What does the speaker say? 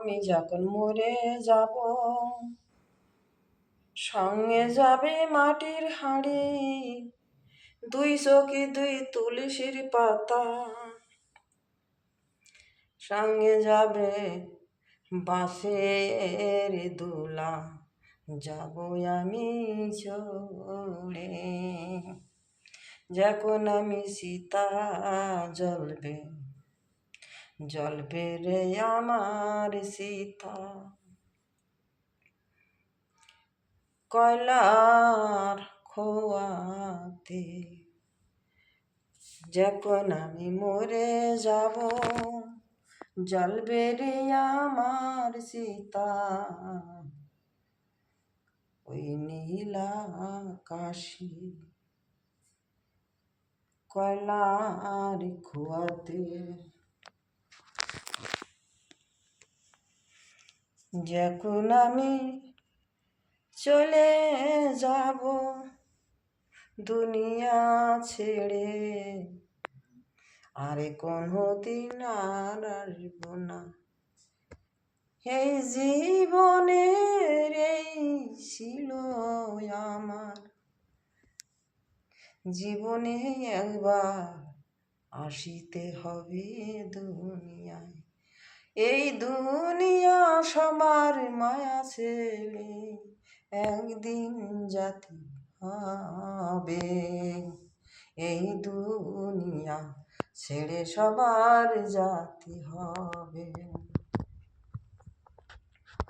আমি যখন মরে যাব, সঙ্গে যাবে মাটির হাঁড়ি, দুই চোখে দুই তুলসীর পাতা, সঙ্গে যাবে বাঁশের দোলা, যাব আমি চলে। যখন আমি সীতা জ্বলবে, জ্বলবে রে আমার সীতা। কয়লার খোয়াতে যখন আমি মরে যাব, জ্বলবে রে আমার সীতা। ওই নীল আকাশে কয়লার খোয়াতে যখন আমি চলে যাব দুনিয়া ছেড়ে, আরে কোনদিন আর আসব না। এই জীবনের এই ছিল আমার, জীবনে একবার আসিতে হবে দুনিয়ায়। এই দুনিয়া সবার মায়া ছেড়ে একদিন জাতি হবে। এই দুনিয়া ছেড়ে সবার জাতি হবে।